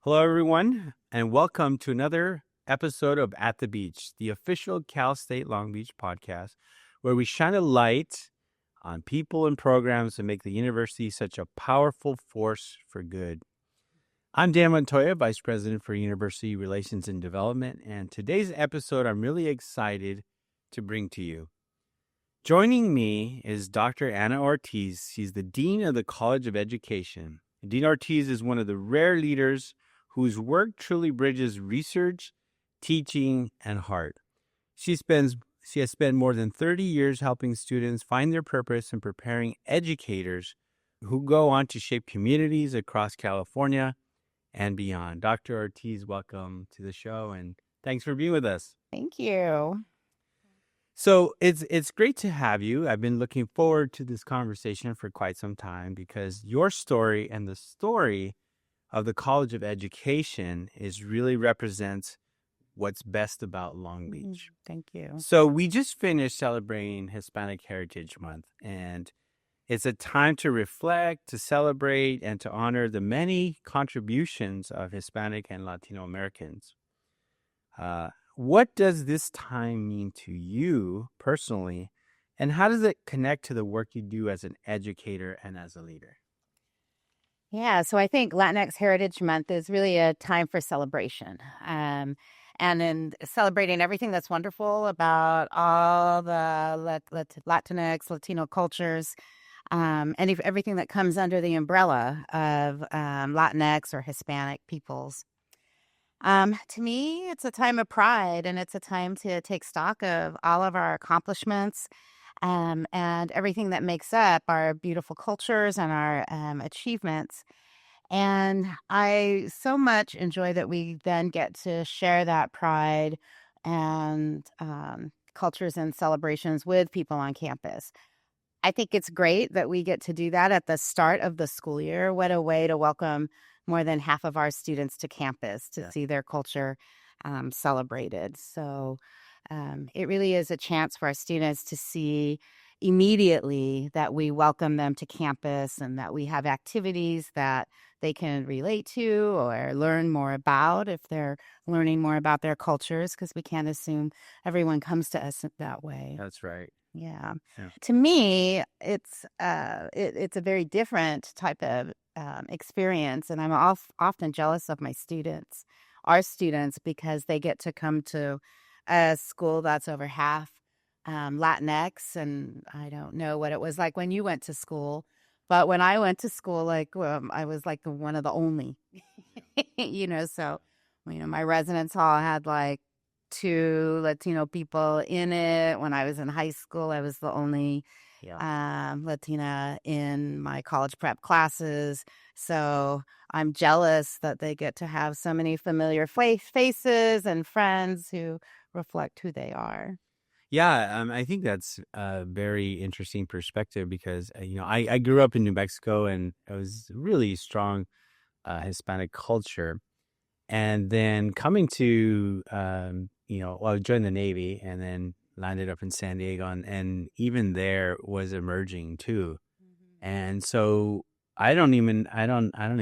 Hello, everyone, and welcome to another episode of At the Beach, the official Cal State Long Beach podcast, where we shine a light on people and programs that make the university such a powerful force for good. I'm Dan Montoya, Vice President for University Relations and Development, and today's episode I'm really excited to bring to you. Joining me is Dr. Anna Ortiz. She's the Dean of the College of Education. Dean Ortiz is one of the rare leaders whose work truly bridges research, teaching, and heart. She has spent more than 30 years helping students find their purpose and preparing educators who go on to shape communities across California and beyond. Dr. Ortiz, welcome to the show, and thanks for being with us. Thank you. So it's great to have you. I've been looking forward to this conversation for quite some time because your story and the story of the College of Education really represents what's best about Long Beach. Thank you. So we just finished celebrating Hispanic Heritage Month, and it's a time to reflect, to celebrate, and to honor the many contributions of Hispanic and Latino Americans. What does this time mean to you personally, and how does it connect to the work you do as an educator and as a leader? Yeah, so I think Latinx Heritage Month is really a time for celebration. And in celebrating everything that's wonderful about all the Latinx, Latino cultures, and everything that comes under the umbrella of Latinx or Hispanic peoples. To me, it's a time of pride, and it's a time to take stock of all of our accomplishments and everything that makes up our beautiful cultures and our achievements. And I so much enjoy that we then get to share that pride and cultures and celebrations with people on campus. I think it's great that we get to do that at the start of the school year. What a way to welcome more than half of our students to campus to see their culture celebrated. So it really is a chance for our students to see immediately that we welcome them to campus and that we have activities that they can relate to or learn more about if they're learning more about their cultures, because we can't assume everyone comes to us that way. That's right. Yeah. To me, it's a very different type of experience, and I'm often jealous of our students, because they get to come to a school that's over half Latinx, and I don't know what it was like when you went to school, but when I went to school, I was like one of the only, so, my residence hall had like 2 Latino people in it. When I was in high school, I was the only Latina in my college prep classes. So I'm jealous that they get to have so many familiar faces and friends who reflect who they are. Yeah, I think that's a very interesting perspective because, I grew up in New Mexico, and it was really strong Hispanic culture. And then coming to, I joined the Navy and then landed up in San Diego, and even there was emerging too. And so I don't even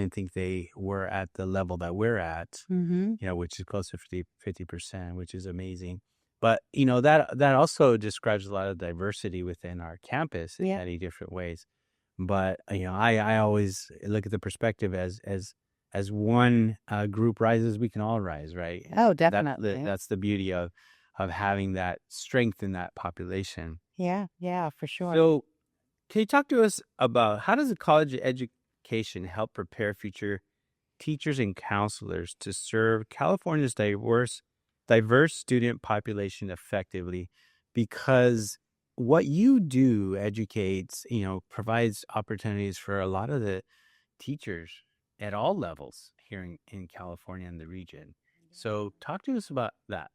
think they were at the level that we're at, which is close to 50%, which is amazing. But, that also describes a lot of diversity within our campus in many different ways. But, I always look at the perspective as one group rises, we can all rise, right? Oh, definitely. That's the beauty of having that strength in that population. Yeah, for sure. So can you talk to us about how does the college education help prepare future teachers and counselors to serve California's diverse student population effectively? Because what you do educates, provides opportunities for a lot of the teachers at all levels here in California and the region. So talk to us about that.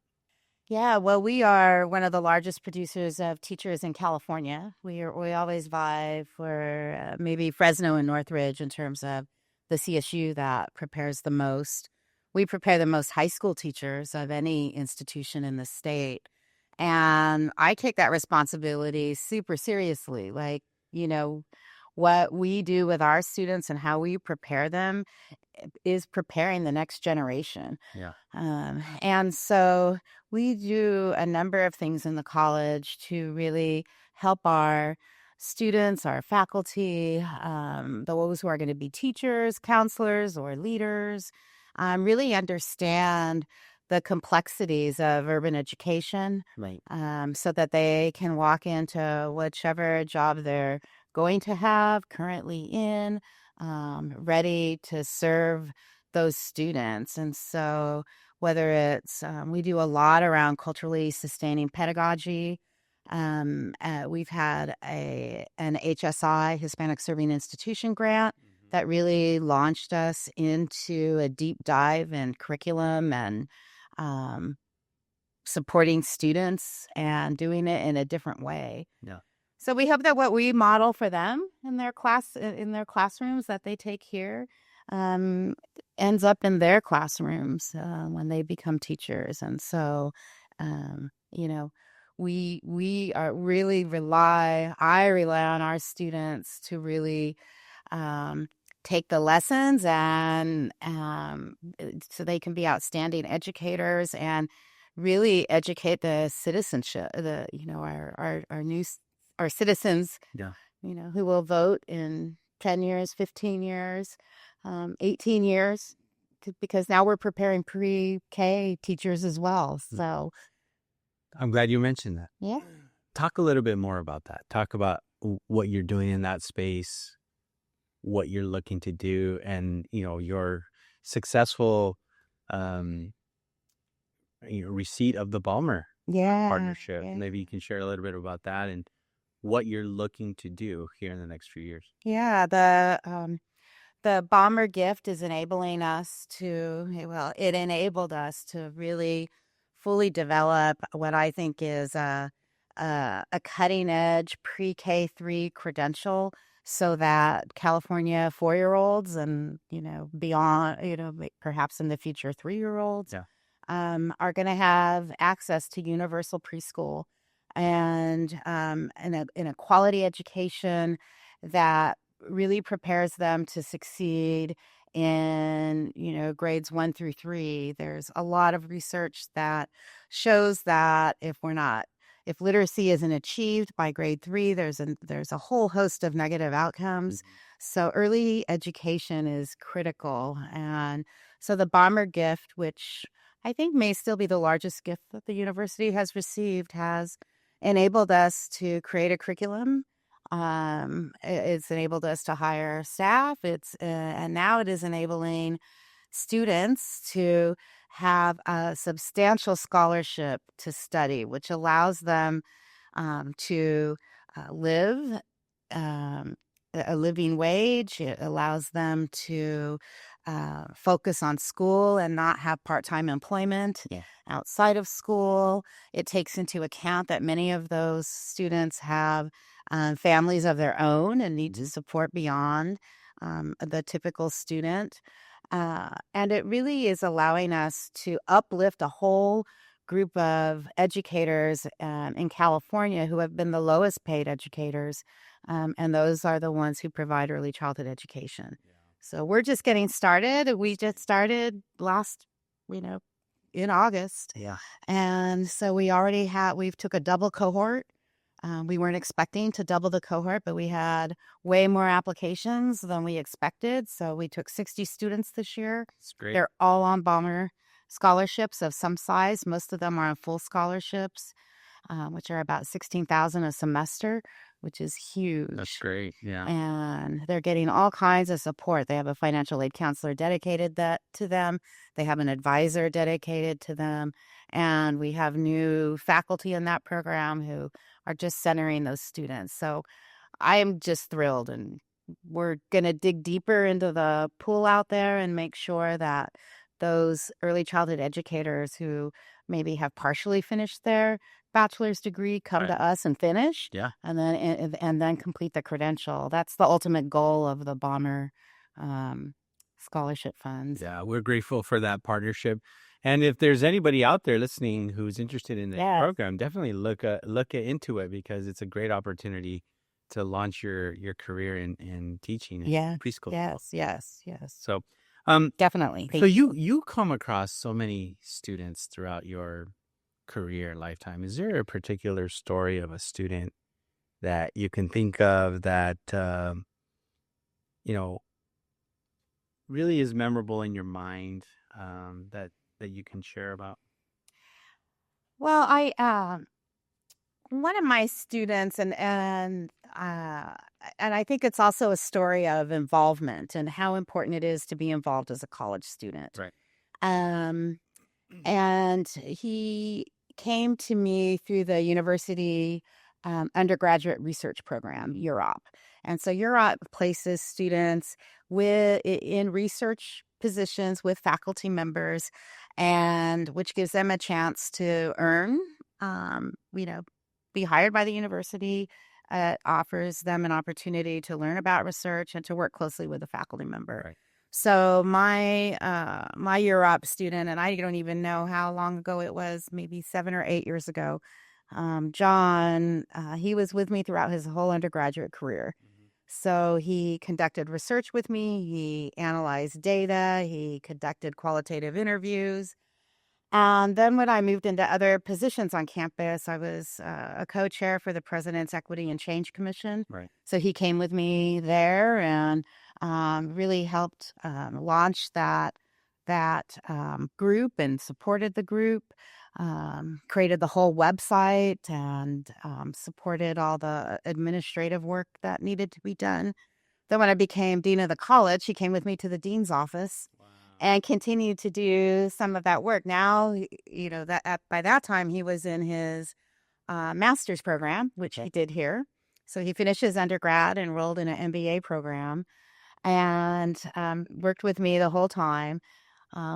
Yeah, well, we are one of the largest producers of teachers in California. We always vie for maybe Fresno and Northridge in terms of the CSU that prepares the most. We prepare the most high school teachers of any institution in the state. And I take that responsibility super seriously. What we do with our students and how we prepare them is preparing the next generation. Yeah. And so we do a number of things in the college to really help our students, our faculty, those who are going to be teachers, counselors, or leaders, really understand the complexities of urban education, Right. so that they can walk into whichever job they're going to have, currently in, ready to serve those students. And so whether it's, we do a lot around culturally sustaining pedagogy. We've had an HSI, Hispanic Serving Institution grant, that really launched us into a deep dive in curriculum and um, supporting students and doing it in a different way. Yeah. So we hope that what we model for them in their classrooms that they take here, um, ends up in their classrooms when they become teachers. And so, you know, we are really I rely on our students to really take the lessons and so they can be outstanding educators and really educate the citizenship, our citizens, Yeah. who will vote in 10 years, 15 years, 18 years, because now we're preparing pre-K teachers as well. So, I'm glad you mentioned that. yeah. Talk a little bit more about that. Talk about what you're doing in that space, what you're looking to do, and, your successful receipt of the Ballmer partnership. Yeah. Maybe you can share a little bit about that and what you're looking to do here in the next few years. Yeah, the Ballmer gift is enabling us it enabled us to really fully develop what I think is a cutting edge pre-K3 credential, so that California 4-year-olds and, beyond, perhaps in the future 3-year-olds, Yeah. are going to have access to universal preschool and in a quality education that really prepares them to succeed in, grades 1 through 3. There's a lot of research that shows that if literacy isn't achieved by grade 3, there's a whole host of negative outcomes. Mhm. So early education is critical. And so the Ballmer gift, which I think may still be the largest gift that the university has received, has enabled us to create a curriculum. It's enabled us to hire staff. And now it is enabling students to have a substantial scholarship to study, which allows them to live a living wage. It allows them to focus on school and not have part-time employment outside of school. It takes into account that many of those students have families of their own and need to support beyond the typical student. And it really is allowing us to uplift a whole group of educators in California who have been the lowest paid educators. And those are the ones who provide early childhood education. Yeah. So we're just getting started. We just started in August. Yeah. And so we've took a double cohort. We weren't expecting to double the cohort, but we had way more applications than we expected. So we took 60 students this year. It's great. They're all on Ballmer scholarships of some size. Most of them are on full scholarships, which are about $16,000 a semester, which is huge. That's great. Yeah. And they're getting all kinds of support. They have a financial aid counselor dedicated to them. They have an advisor dedicated to them. And we have new faculty in that program who are just centering those students. So I am just thrilled. And we're going to dig deeper into the pool out there and make sure that those early childhood educators who maybe have partially finished their bachelor's degree come to us and finish, and then complete the credential. That's the ultimate goal of the Ballmer scholarship funds. Yeah, we're grateful for that partnership. And if there's anybody out there listening who's interested in the program, definitely look into it, because it's a great opportunity to launch your career in teaching preschool. Yes. So Definitely. So you come across so many students throughout your career lifetime. Is there a particular story of a student that you can think of that you know really is memorable in your mind, that you can share about? Well, one of my students, and I think it's also a story of involvement and how important it is to be involved as a college student. Right. Um, and he came to me through the university undergraduate research program, UROP. And so UROP places students in research positions with faculty members, and which gives them a chance to earn, you know, be hired by the university. Offers them an opportunity to learn about research and to work closely with a faculty member. Right. So my Europe student, and I don't even know how long ago it was, maybe 7 or 8 years ago. John, he was with me throughout his whole undergraduate career. So he conducted research with me. He analyzed data. He conducted qualitative interviews. And then when I moved into other positions on campus, I was a co-chair for the President's Equity and Change Commission. Right. So he came with me there and really helped launch that group and supported the group, created the whole website and supported all the administrative work that needed to be done. Then when I became dean of the college, he came with me to the dean's office and continued to do some of that work. Now, by that time, he was in his master's program, which he did here. So he finished his undergrad, enrolled in an MBA program, and worked with me the whole time.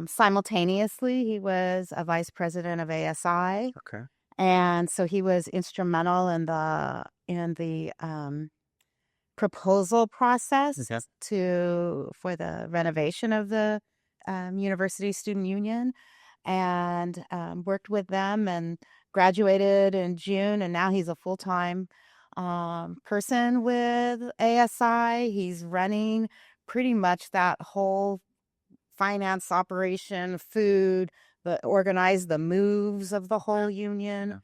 Simultaneously, he was a vice president of ASI. Okay. And so he was instrumental in the proposal process for the renovation of the University Student Union, and worked with them and graduated in June. And now he's a full-time person with ASI. He's running pretty much that whole finance operation, food, organize the moves of the whole union.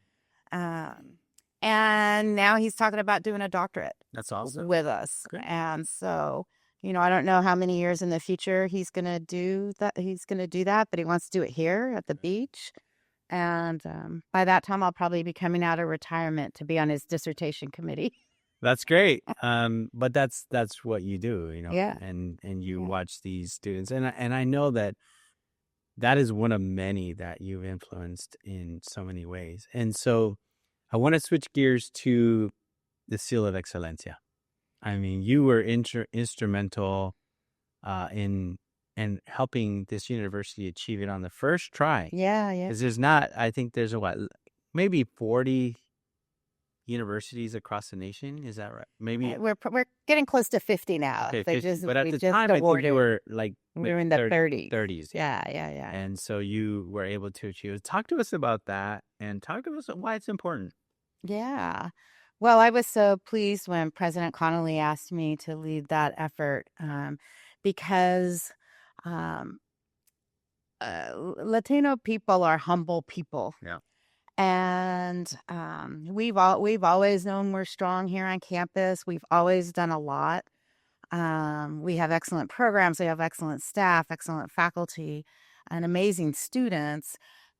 And now he's talking about doing a doctorate. That's awesome. With us. Great. And so, I don't know how many years in the future he's going to do that. But he wants to do it here at the beach. And by that time, I'll probably be coming out of retirement to be on his dissertation committee. That's great. But that's what you do, Yeah. and you watch these students, and I know that is one of many that you've influenced in so many ways. And so I want to switch gears to the Seal of Excelencia. I mean, you were instrumental in helping this university achieve it on the first try. Yeah. Because I think there's maybe 40 universities across the nation. Is that right? Maybe we're getting close to 50 now. Okay, 50. But at the time, I think you were we were in the 30s. 30s. Yeah. And so you were able to achieve it. Talk to us about that, and talk to us why it's important. Yeah. Well, I was so pleased when President Connolly asked me to lead that effort, because Latino people are humble people. Yeah. And we've always known we're strong here on campus. We've always done a lot. We have excellent programs. We have excellent staff, excellent faculty, and amazing students.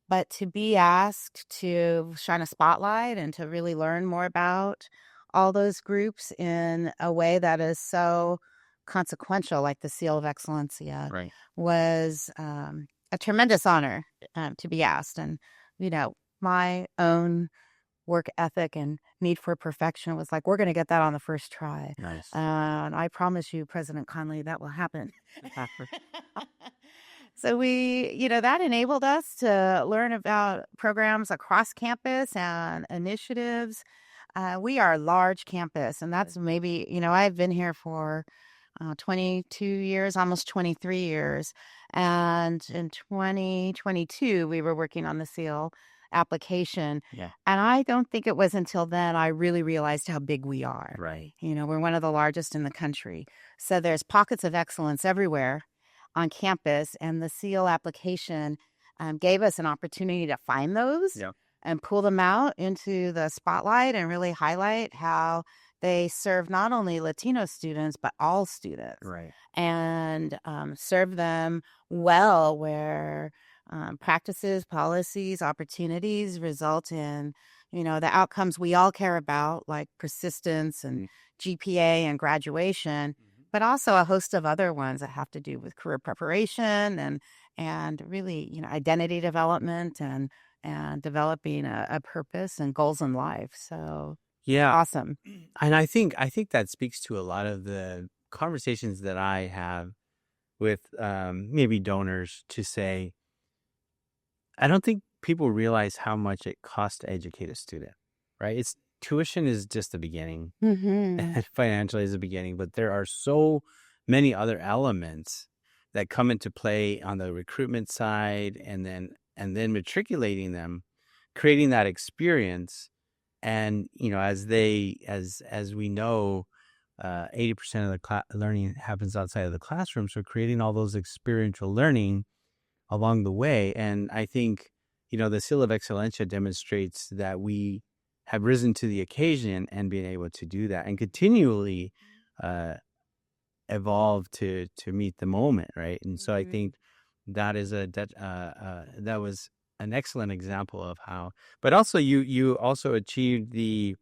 But to be asked to shine a spotlight and to really learn more about all those groups in a way that is so consequential, like the Seal of Excellencia, Right. was a tremendous honor to be asked. And, my own work ethic and need for perfection was like, we're going to get that on the first try. Nice. And I promise you, President Connolly, that will happen. So that enabled us to learn about programs across campus and initiatives. We are a large campus, and that's maybe, I've been here for 22 years, almost 23 years. And in 2022, we were working on the SEAL application. Yeah. And I don't think it was until then I really realized how big we are. Right. We're one of the largest in the country. So there's pockets of excellence everywhere. on campus, and the SEAL application gave us an opportunity to find those Yeah. and pull them out into the spotlight and really highlight how they serve not only Latino students, but all students, Right. and serve them well where practices, policies, opportunities result in, the outcomes we all care about, like persistence and GPA and graduation, but also a host of other ones that have to do with career preparation and really, identity development and developing a purpose and goals in life. So Yeah. awesome. And I think that speaks to a lot of the conversations that I have with maybe donors to say, I don't think people realize how much it costs to educate a student, right? It's tuition is just the beginning Mm-hmm. and financially is the beginning, but there are so many other elements that come into play on the recruitment side and then matriculating them, creating that experience. And, as we know, 80% of the learning happens outside of the classroom. So creating all those experiential learning along the way. And I think, the Seal of Excellencia demonstrates that we have risen to the occasion and been able to do that and continually uh, evolve to meet the moment, right? And so I think that is that was an excellent example of how. But also, you also achieved the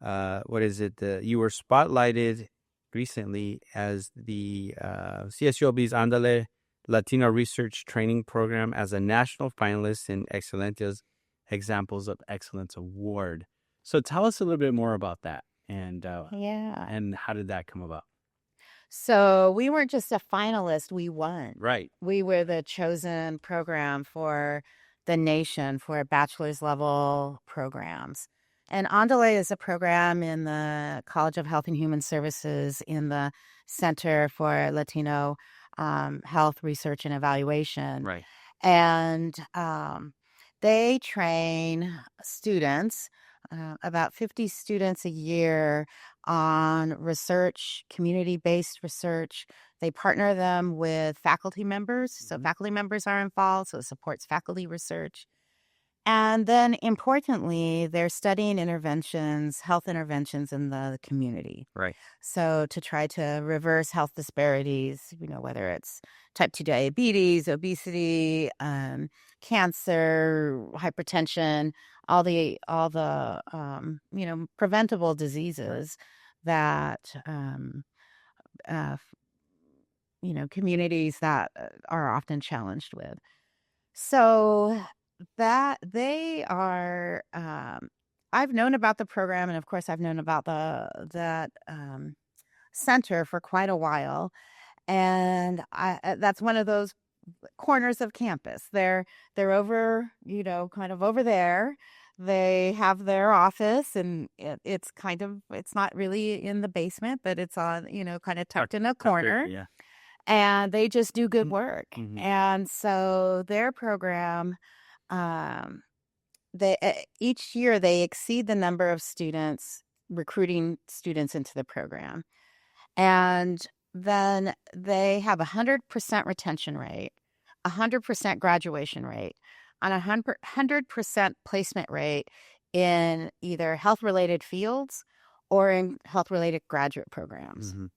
what is it? You were spotlighted recently as the CSULB's Andale Latino Research Training Program as a national finalist in Excelencia's Examples of Excellence Award. So tell us a little bit more about that Yeah. and how did that come about? So we weren't just a finalist, we won. Right. We were the chosen program for the nation for bachelor's level programs. And Andale is a program in the College of Health and Human Services in the Center for Latino Health Research and Evaluation. Right. And they train students, about 50 students a year, on research, community-based research. They partner them with faculty members. So faculty members are involved, so it supports faculty research. And then importantly, they're studying interventions, health interventions in the community. Right. So to try to reverse health disparities, whether it's type 2 diabetes, obesity, cancer, hypertension, all the preventable diseases that uh, communities that are often challenged with. So that they are, I've known about the program, and of course, I've known about that center for quite a while, and that's one of those corners of campus. They're over, kind of over there. They have their office, and it's not really in the basement, but it's on, kind of tucked in a corner. Yeah. And they just do good Mm. work. Mhm. And so their program, they each year they exceed the number of students, recruiting students into the program. And then they have 100% retention rate, 100% graduation rate, and 100% placement rate in either health-related fields or in health-related graduate programs. Mhm.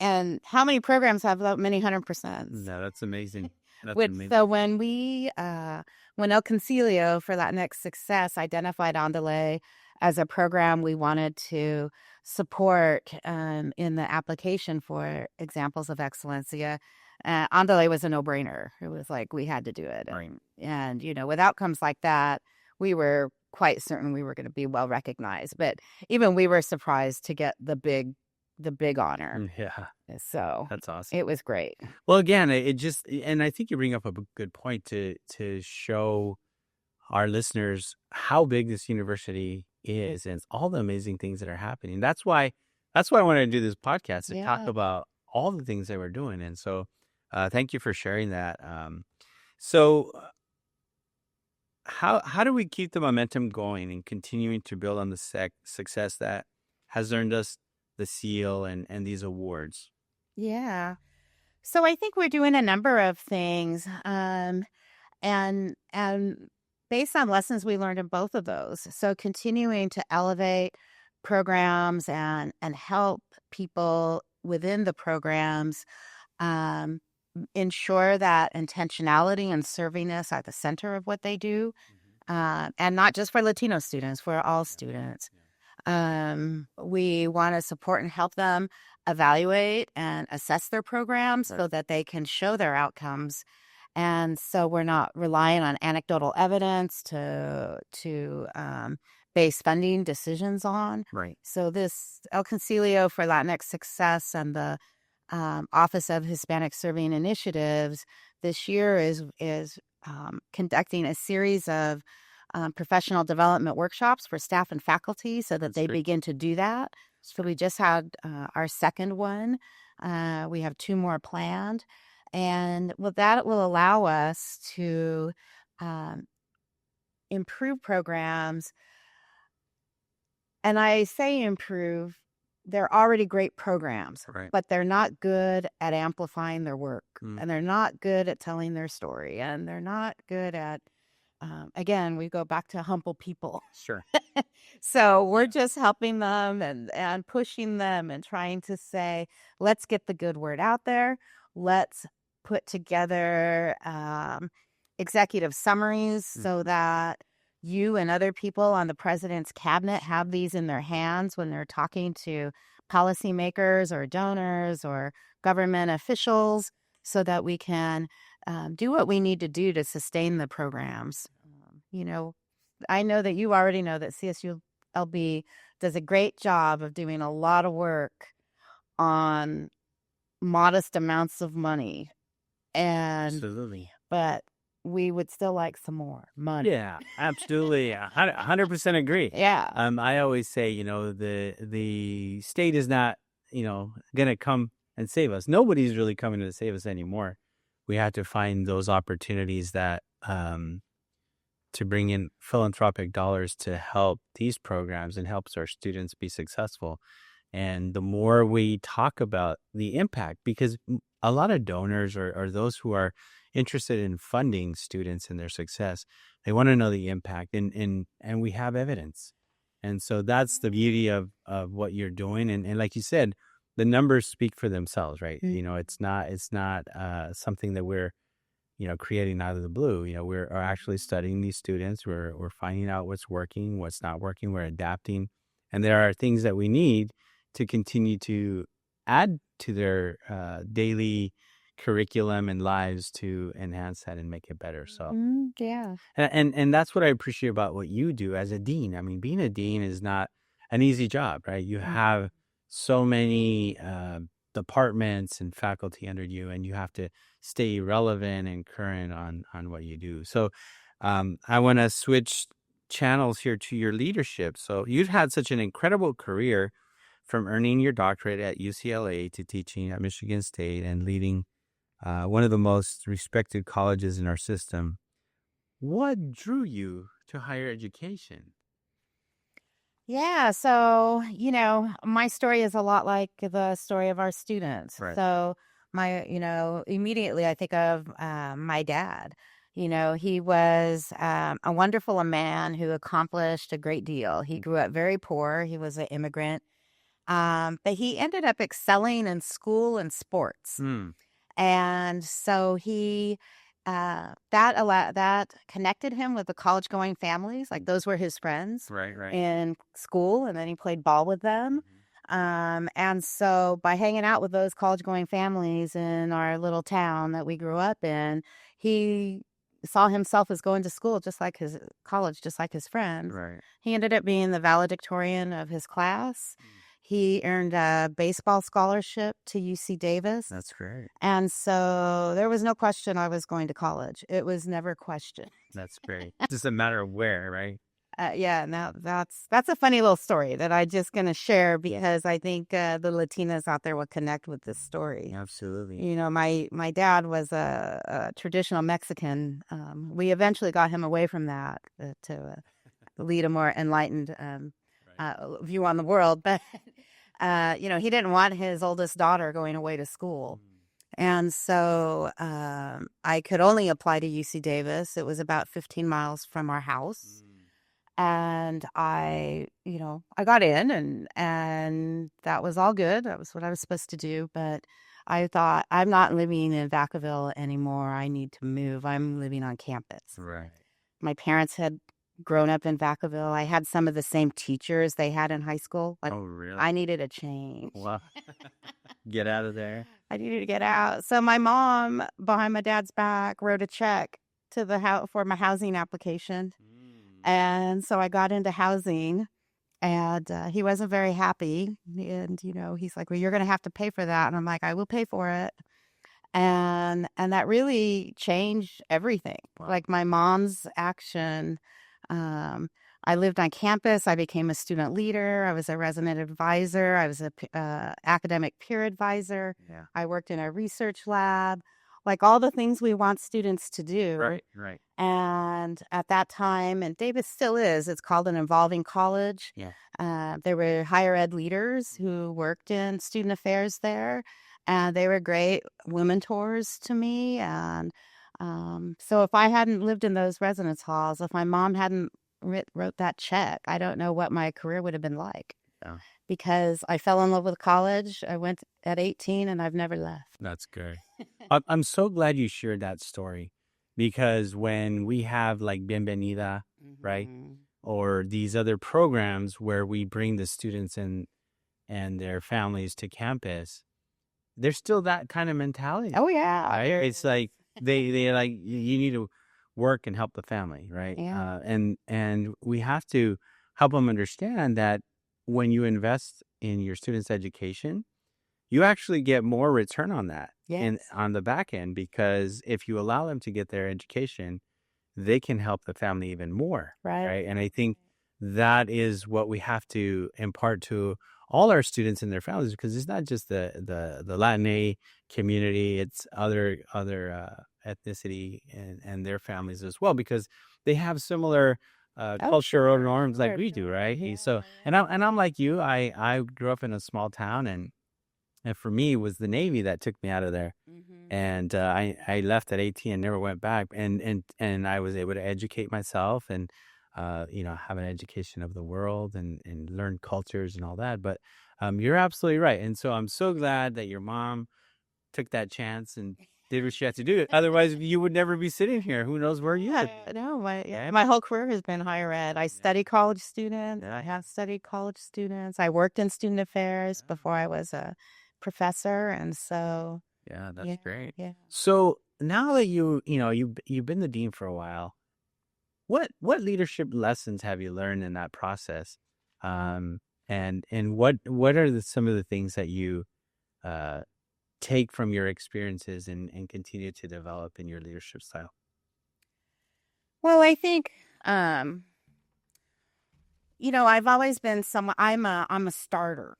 And how many programs have that many 100%? No, that's amazing. That's amazing. So when El Concilio for Latinx Success identified Andale as a program we wanted to support in the application for Examples of Excellencia, Andale was a no-brainer. It was like we had to do it. Right. And with outcomes like that, we were quite certain we were going to be well recognized. But even we were surprised to get the big honor. Yeah, So that's awesome. it was great. Well, again, and I think you bring up a good point to show our listeners how big this university is and all the amazing things that are happening. That's why I wanted to do this podcast to talk Yeah. about all the things that we're doing. And so, thank you for sharing that. So, how do we keep the momentum going and continuing to build on the success that has earned us the seal and these awards? Yeah. So I think we're doing a number of things, and based on lessons we learned in both of those. So continuing to elevate programs and help people within the programs, um, ensure that intentionality and servingness are at the center of what they do, and not just for Latino students, for all students. We want to support and help them evaluate and assess their programs so that they can show their outcomes. And so we're not relying on anecdotal evidence to base funding decisions on. Right. So this El Concilio for Latinx Success and the Office of Hispanic Serving Initiatives this year is conducting a series of professional development workshops for staff and faculty so that they begin to do that. So we just had our second one. We have 2 more planned. And well, that will allow us to improve programs. And I say improve, they're already great programs, Right. but they're not good at amplifying their work, and they're not good at telling their story, and they're not good at, again, we go back to humble people. Sure. So we're just helping them and pushing them and trying to say, let's get the good word out there. Let's put together executive summaries so that you and other people on the president's cabinet have these in their hands when they're talking to policymakers or donors or government officials so that we can do what we need to do to sustain the programs. I know that you already know that CSULB does a great job of doing a lot of work on modest amounts of money. Absolutely. But we would still like some more money. Yeah, absolutely. 100% agree. Yeah. I always say, the state is not, going to come and save us. Nobody's really coming to save us anymore. We have to find those opportunities that to bring in philanthropic dollars to help these programs and helps our students be successful. And the more we talk about the impact, because a lot of donors or those who are interested in funding students and their success, they want to know the impact, and we have evidence. And so that's the beauty of what you're doing. And like you said, the numbers speak for themselves, right? It's not something that we're, creating out of the blue. We're actually studying these students. We're finding out what's working, what's not working. We're adapting. And there are things that we need to continue to add to their daily curriculum and lives to enhance that and make it better. So, Yeah. and that's what I appreciate about what you do as a dean. I mean, being a dean is not an easy job, right? You have so many departments and faculty under you, and you have to stay relevant and current on what you do. So, I want to switch channels here to your leadership. So you've had such an incredible career, from earning your doctorate at UCLA to teaching at Michigan State and leading one of the most respected colleges in our system. What drew you to higher education? Yeah. So, my story is a lot like the story of our students. Right. So, immediately I think of my dad. He was a wonderful man who accomplished a great deal. He grew up very poor. He was an immigrant. But he ended up excelling in school and sports. And so that connected him with the college going families. Like those were his friends Right. in school. And then he played ball with them. And so by hanging out with those college going families in our little town that we grew up in, he saw himself as going to school just like his college, just like his friends. Right. He ended up being the valedictorian of his class. He earned a baseball scholarship to UC Davis. That's great. And so there was no question I was going to college. It was never questioned. That's great. Just a matter of where, right? Yeah, now that's a funny little story that I'm just going to share because I think the Latinas out there will connect with this story. Absolutely. My dad was a traditional Mexican. We eventually got him away from that to lead a more enlightened view on the world. But, he didn't want his oldest daughter going away to school. And so I could only apply to UC Davis. It was about 15 miles from our house. And I got in and that was all good. That was what I was supposed to do. But I thought, I'm not living in Vacaville anymore. I need to move. I'm living on campus. Right. My parents had grown up in Vacaville. I had some of the same teachers they had in high school. Like, Oh, really? I needed a change. Wow. Get out of there. I needed to get out. So my mom, behind my dad's back, wrote a check to the house for my housing application. And so I got into housing, and he wasn't very happy. And, he's like, well, you're going to have to pay for that. And I'm like, I will pay for it. And that really changed everything. Wow. Like my mom's action. I lived on campus. I became a student leader. I was a resident advisor. I was a academic peer advisor. Yeah. I worked in a research lab, like all the things we want students to do. Right. And at that time, and Davis still is, it's called an evolving college. Yeah. There were higher ed leaders who worked in student affairs there, and they were great mentors to me. And so if I hadn't lived in those residence halls, if my mom hadn't wrote that check, I don't know what my career would have been like. Yeah. Because I fell in love with college. I went at 18 and I've never left. That's good. I'm so glad you shared that story, because when we have like Bienvenida, right, or these other programs where we bring the students and their families to campus, there's still that kind of mentality. Oh, yeah. Right? It's like they like, you need to work and help the family, right? Yeah. And we have to help them understand that when you invest in your students' education, you actually get more return on that on the back end, because if you allow them to get their education, they can help the family even more. Right. And I think that is what we have to impart to all our students and their families, because it's not just the Latin community, it's other ethnicity and their families as well, because they have similar cultural norms like we do, right? Yeah. So, and I'm like you, I grew up in a small town, and for me, it was the Navy that took me out of there. And I left at 18 and never went back. And I was able to educate myself and, have an education of the world and learn cultures and all that. But you're absolutely right. And so I'm so glad that your mom took that chance and did what she had to do. Otherwise, you would never be sitting here. Who knows where you would. No, my whole career has been higher ed. I studied college students. I have studied college students. I worked in student affairs before I was a professor, and so that's great. Yeah. So now that you've been the dean for a while, what leadership lessons have you learned in that process, and what are some of the things that you take from your experiences and continue to develop in your leadership style? Well, I think I've always been I'm a starter.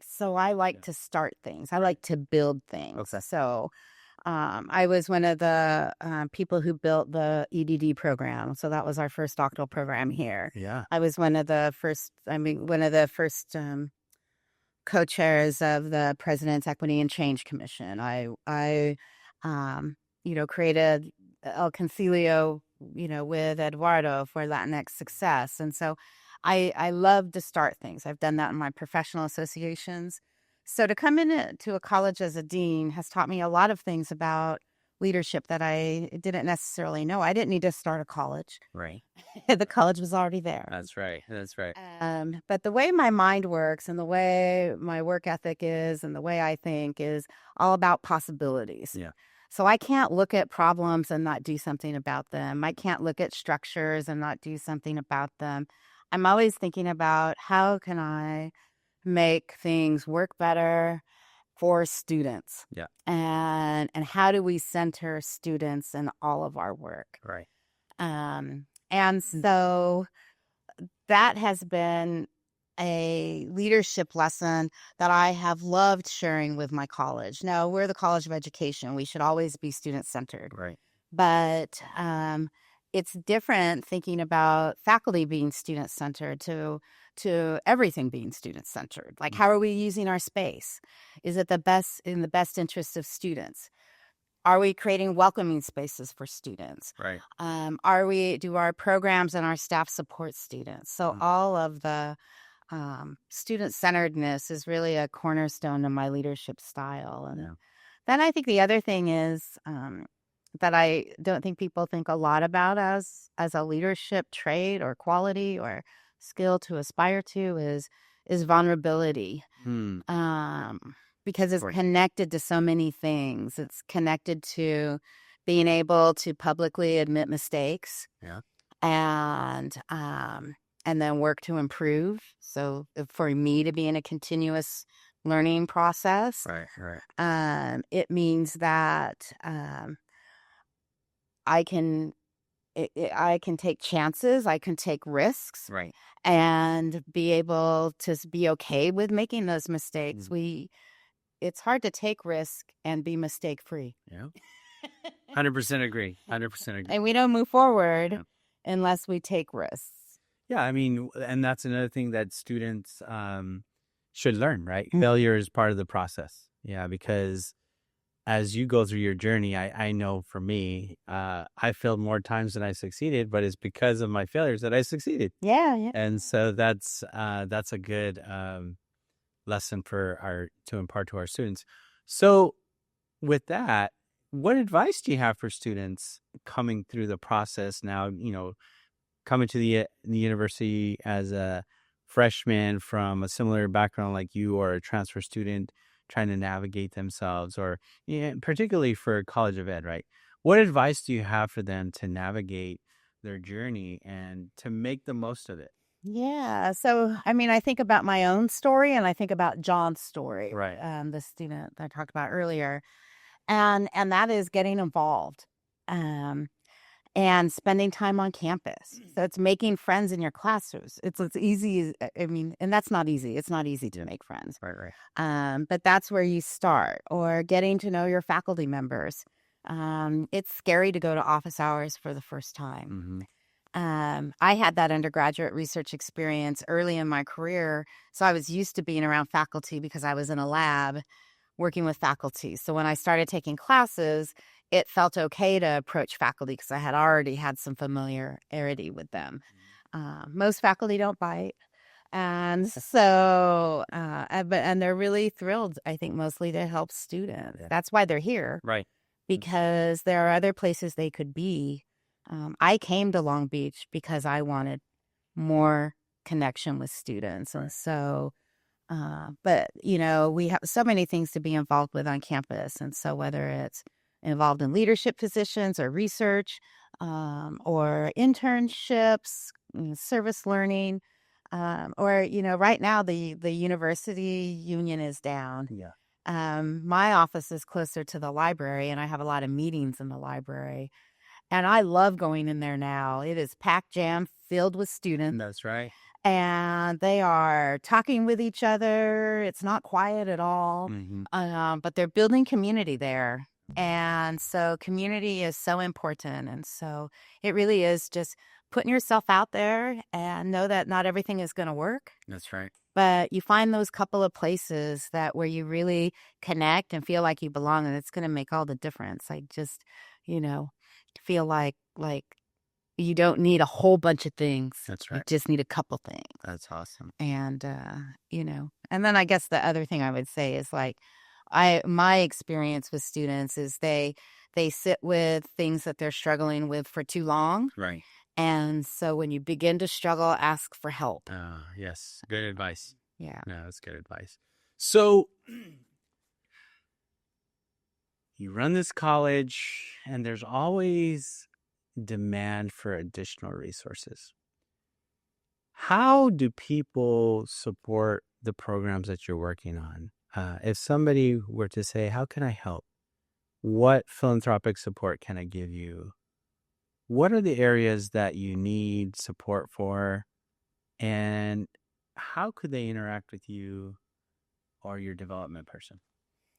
So I like to start things. I like to build things. Okay. So I was one of the people who built the EDD program. So that was our first doctoral program here. Yeah. I was one of the first co-chairs of the President's Equity and Change Commission. I created El Concilio, with Eduardo for Latinx Success. And so I love to start things. I've done that in my professional associations. So to come into a college as a dean has taught me a lot of things about leadership that I didn't necessarily know. I didn't need to start a college. Right. The college was already there. That's right. But the way my mind works and the way my work ethic is and the way I think is all about possibilities. Yeah. So I can't look at problems and not do something about them. I can't look at structures and not do something about them. I'm always thinking about how can I make things work better for students. Yeah. And how do we center students in all of our work? Right. And so that has been a leadership lesson that I have loved sharing with my college. Now, we're the College of Education. We should always be student-centered. Right. But it's different thinking about faculty being student-centered to to everything being student-centered. Like, how are we using our space? Is it in the best interest of students? Are we creating welcoming spaces for students? Right. Do our programs and our staff support students? So all of the student-centeredness is really a cornerstone of my leadership style. And then I think the other thing is that I don't think people think a lot about as a leadership trait or quality or skill to aspire to is vulnerability. Because it's connected to so many things. It's connected to being able to publicly admit mistakes. Yeah. And then work to improve. So for me to be in a continuous learning process, Right. it means that I can take chances, I can take risks, Right. and be able to be okay with making those mistakes. It's hard to take risk and be mistake free. Yeah. 100% agree. 100% agree. And we don't move forward unless we take risks. Yeah, I mean, and that's another thing that students should learn, right? Failure is part of the process. Yeah, because as you go through your journey, I know for me, I failed more times than I succeeded, but it's because of my failures that I succeeded. Yeah. And so that's a good lesson to impart to our students. So with that, what advice do you have for students coming through the process now, coming to the university as a freshman from a similar background like you, or a transfer student trying to navigate themselves, or particularly for College of Ed, right? What advice do you have for them to navigate their journey and to make the most of it? Yeah. So, I mean, I think about my own story and I think about John's story, Right. the student that I talked about earlier. And that is getting involved and spending time on campus. So it's making friends in your classrooms. It's easy. I mean, and that's not easy. It's not easy to make friends. Right. But that's where you start, or getting to know your faculty members. It's scary to go to office hours for the first time. I had that undergraduate research experience early in my career, so I was used to being around faculty because I was in a lab working with faculty. So when I started taking classes, it felt okay to approach faculty because I had already had some familiarity with them. Most faculty don't bite. And so, and they're really thrilled, I think, mostly to help students. Yeah. That's why they're here. Right. Because there are other places they could be. I came to Long Beach because I wanted more connection with students. And so, but, we have so many things to be involved with on campus. And so whether it's involved in leadership positions or research or internships, service learning, or, right now the university union is down. Yeah. My office is closer to the library and I have a lot of meetings in the library. And I love going in there now. It is packed jam filled with students. That's right. And they are talking with each other. It's not quiet at all. But they're building community there. And so community is so important. And so it really is just putting yourself out there and know that not everything is going to work. That's right. But you find those couple of places where you really connect and feel like you belong, and it's going to make all the difference. Like just, feel like you don't need a whole bunch of things. That's right. You just need a couple things. That's awesome. And, and then I guess the other thing I would say is my experience with students is they sit with things that they're struggling with for too long. Right. And so when you begin to struggle, ask for help. Yes. Good advice. Yeah. No, that's good advice. So you run this college and there's always demand for additional resources. How do people support the programs that you're working on? If somebody were to say, how can I help? What philanthropic support can I give you? What are the areas that you need support for? And how could they interact with you or your development person?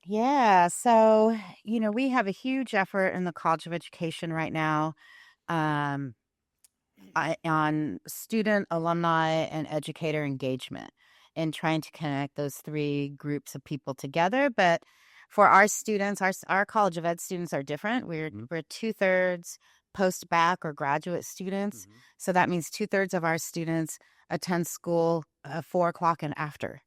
Yeah. So, we have a huge effort in the College of Education right now on student, alumni, and educator engagement and trying to connect those three groups of people together. But for our students, our College of Ed students are different. We're 2/3 post-bac or graduate students. So that means 2/3 of our students attend school 4 o'clock and after.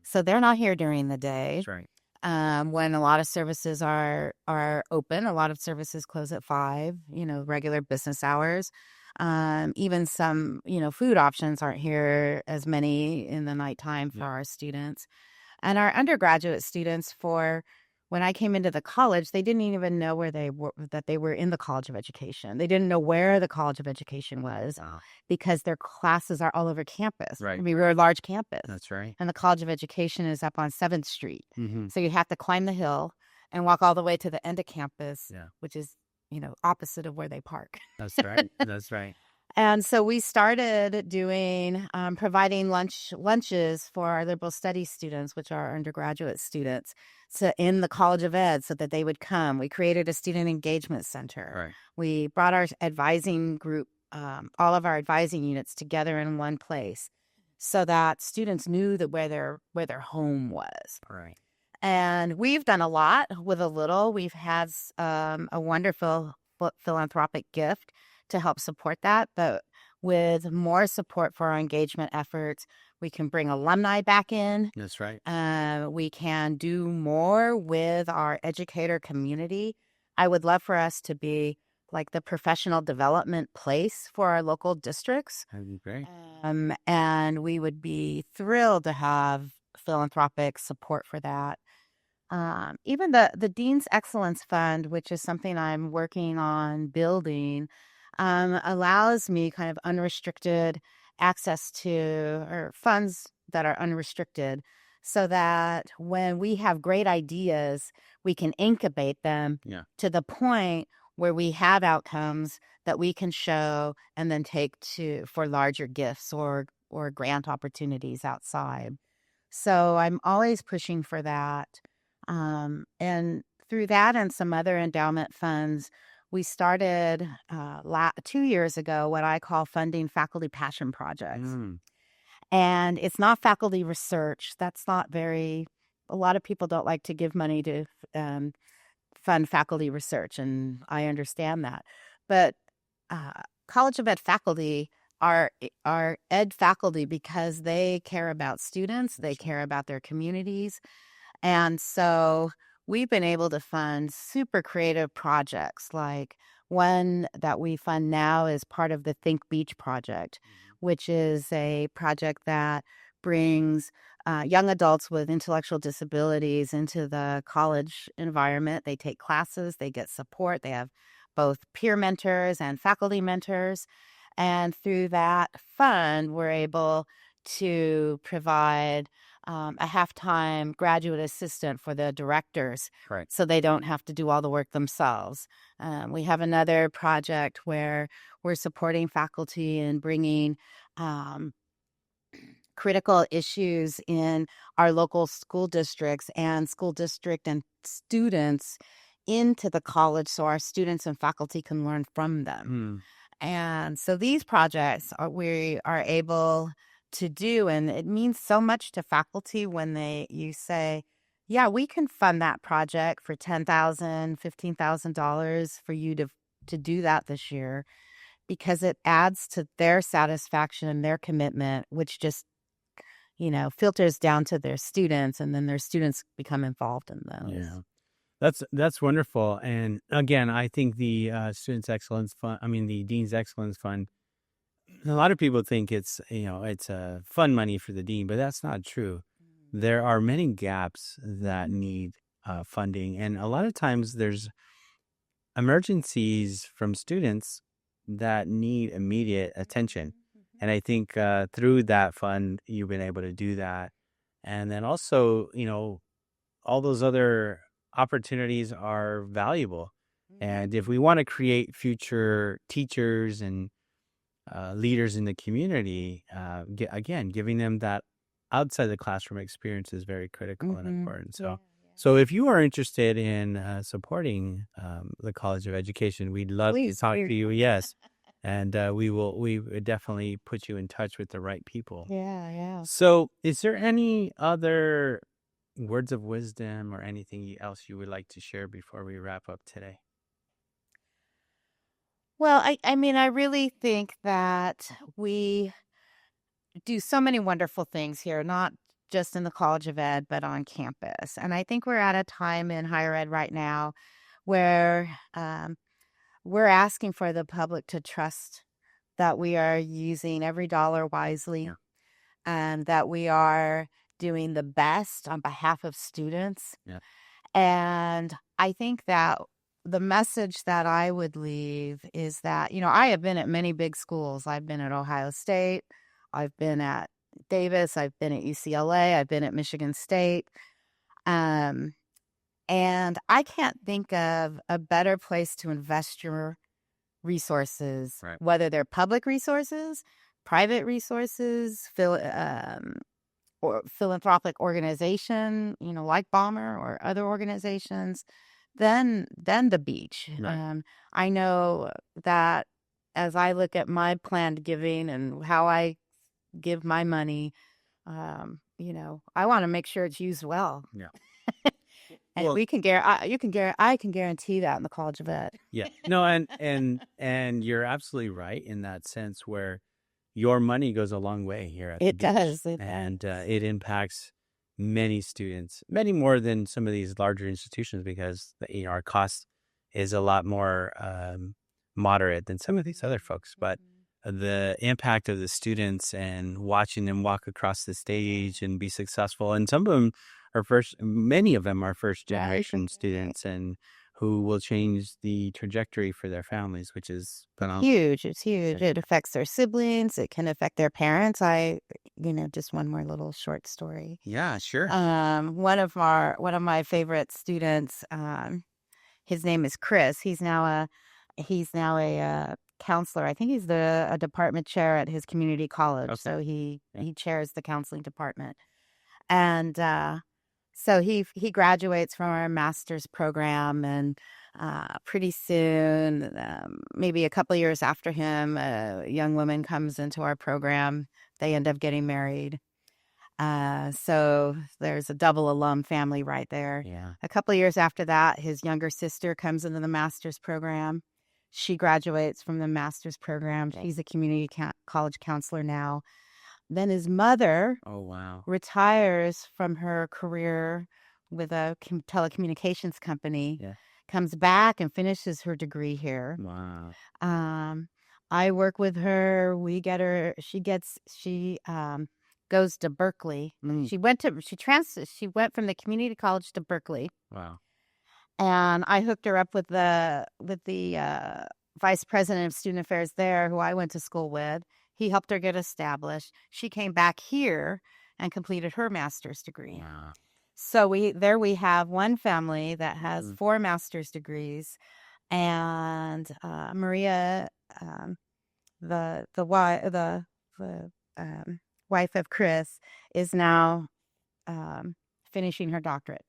So they're not here during the day. That's right. When a lot of services are open, a lot of services close at 5, regular business hours. Even some, food options aren't here as many in the nighttime for our students. And our undergraduate students, when I came into the college, they didn't even know that they were in the College of Education. They didn't know where the College of Education was because their classes are all over campus. Right. I mean, we're a large campus. That's right. And the College of Education is up on 7th Street. Mm-hmm. So you have to climb the hill and walk all the way to the end of campus, which is, opposite of where they park. That's right. That's right. And so we started doing, providing lunches for our liberal studies students, which are undergraduate students, in the College of Ed so that they would come. We created a student engagement center. Right. We brought our advising group, all of our advising units together in one place so that students knew that where their home was. Right. And we've done a lot with a little. We've had a wonderful philanthropic gift to help support that. But with more support for our engagement efforts, we can bring alumni back in. That's right. We can do more with our educator community. I would love for us to be like the professional development place for our local districts. That'd be great. And we would be thrilled to have philanthropic support for that. Even the Dean's Excellence Fund, which is something I'm working on building, allows me kind of unrestricted access to or funds that are unrestricted so that when we have great ideas, we can incubate them to the point where we have outcomes that we can show and then take for larger gifts or grant opportunities outside. So I'm always pushing for that. And through that and some other endowment funds, we started 2 years ago what I call funding faculty passion projects. And it's not faculty research. That's not a lot of people don't like to give money to fund faculty research, and I understand that. But College of Ed faculty are ed faculty because they care about students, they care about their communities. And so we've been able to fund super creative projects. Like one that we fund now is part of the Think Beach project, which is a project that brings young adults with intellectual disabilities into the college environment. They take classes, they get support, they have both peer mentors and faculty mentors. And through that fund, we're able to provide a half-time graduate assistant for the directors, right, so they don't have to do all the work themselves. We have another project where we're supporting faculty and bringing critical issues in our local school districts and school district and students into the college so our students and faculty can learn from them. And so these projects we are able to do, and it means so much to faculty when you say, yeah, we can fund that project for $10,000, $15,000 for you to do that this year, because it adds to their satisfaction and their commitment, which just filters down to their students, and then their students become involved in those. Yeah. That's wonderful. And again, I think the Students Excellence Fund, the Dean's Excellence Fund, a lot of people think it's fund money for the dean, but that's not true. There are many gaps that need funding, and a lot of times there's emergencies from students that need immediate attention. And I think through that fund, you've been able to do that. And then also, all those other opportunities are valuable. And if we want to create future teachers and leaders in the community, again, giving them that outside the classroom experience is very critical and important. So if you are interested in supporting the College of Education, we'd love to talk to you. Yes. and we would definitely put you in touch with the right people. Yeah. So, is there any other words of wisdom or anything else you would like to share before we wrap up today? Well, I mean, I really think that we do so many wonderful things here, not just in the College of Ed, but on campus. And I think we're at a time in higher ed right now where we're asking for the public to trust that we are using every dollar wisely, Yeah. and that we are doing the best on behalf of students. Yeah. And I think that the message that I would leave is that, I have been at many big schools. I've been at Ohio State, I've been at Davis, I've been at UCLA, I've been at Michigan State. Um, and I can't think of a better place to invest your resources, Right. whether they're public resources, private resources, or philanthropic organization, like Ballmer or other organizations, than the beach. Right. I know that as I look at my planned giving and how I give my money, I want to make sure it's used well. Yeah. And Well, we can I can guarantee that in the College of Ed. yeah. No, and you're absolutely right in that sense where your money goes a long way here at the It beach. does. It And does. it impacts many students, many more than some of these larger institutions, because our cost is a lot more moderate than some of these other folks. But the impact of the students and watching them walk across the stage and be successful, and many of them are first generation students, and who will change the trajectory for their families, which is phenomenal. Huge. It's huge. It affects their siblings. It can affect their parents. Just one more little short story. Yeah, sure. One of my favorite students, his name is Chris. He's now a counselor. I think he's a department chair at his community college. Okay. So he chairs the counseling department. And so he graduates from our master's program, and pretty soon, maybe a couple years after him, a young woman comes into our program. They end up getting married. So there's a double alum family right there. Yeah. A couple of years after that, his younger sister comes into the master's program. She graduates from the master's program. She's a community college counselor now. Then his mother retires from her career with a telecommunications company, comes back and finishes her degree here. Wow. I work with her. We get her. She goes to Berkeley. She went from the community college to Berkeley. Wow. And I hooked her up with the vice president of student affairs there, who I went to school with. He helped her get established. She came back here and completed her master's degree. Wow. So we have one family that has 4 master's degrees, and Maria, the wife of Chris, is now finishing her doctorate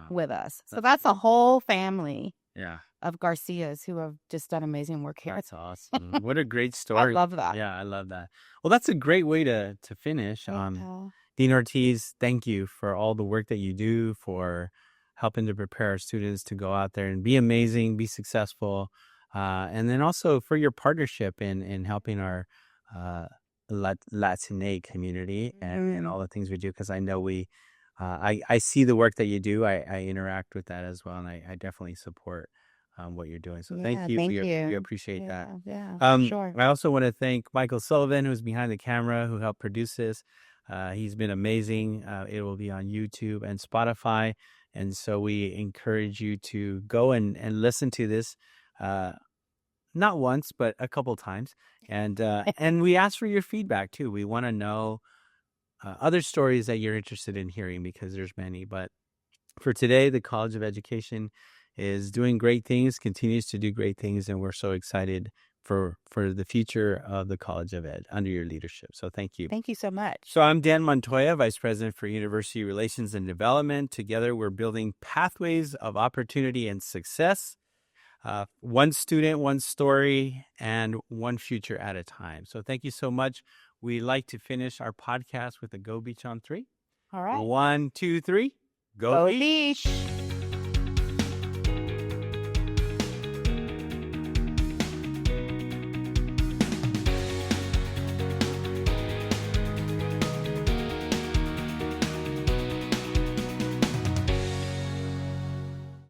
with us. So that's a whole family. Yeah. Of Garcias who have just done amazing work here. That's awesome. What a great story. I love that. Yeah, I love that. Well, that's a great way to finish. Dean Ortiz, thank you for all the work that you do, for helping to prepare our students to go out there and be amazing, be successful, and then also for your partnership in helping our Latinx community and all the things we do, because I know I see the work that you do. I interact with that as well, and I definitely support what you're doing. So thank you. We appreciate that. Yeah, sure. I also want to thank Michael Sullivan, who's behind the camera, who helped produce this. He's been amazing. It will be on YouTube and Spotify. And so we encourage you to go and listen to this, not once, but a couple times. And we ask for your feedback too. We want to know other stories that you're interested in hearing, because there's many. But for today, the College of Education is doing great things, continues to do great things, and we're so excited for the future of the College of Ed under your leadership. So thank you. Thank you so much. So I'm Dan Montoya, Vice President for University Relations and Development. Together, we're building pathways of opportunity and success. one student, one story, and one future at a time. So thank you so much. We like to finish our podcast with a Go Beach on 3. All right. 1, 2, 3. Go Go Beach. Beach.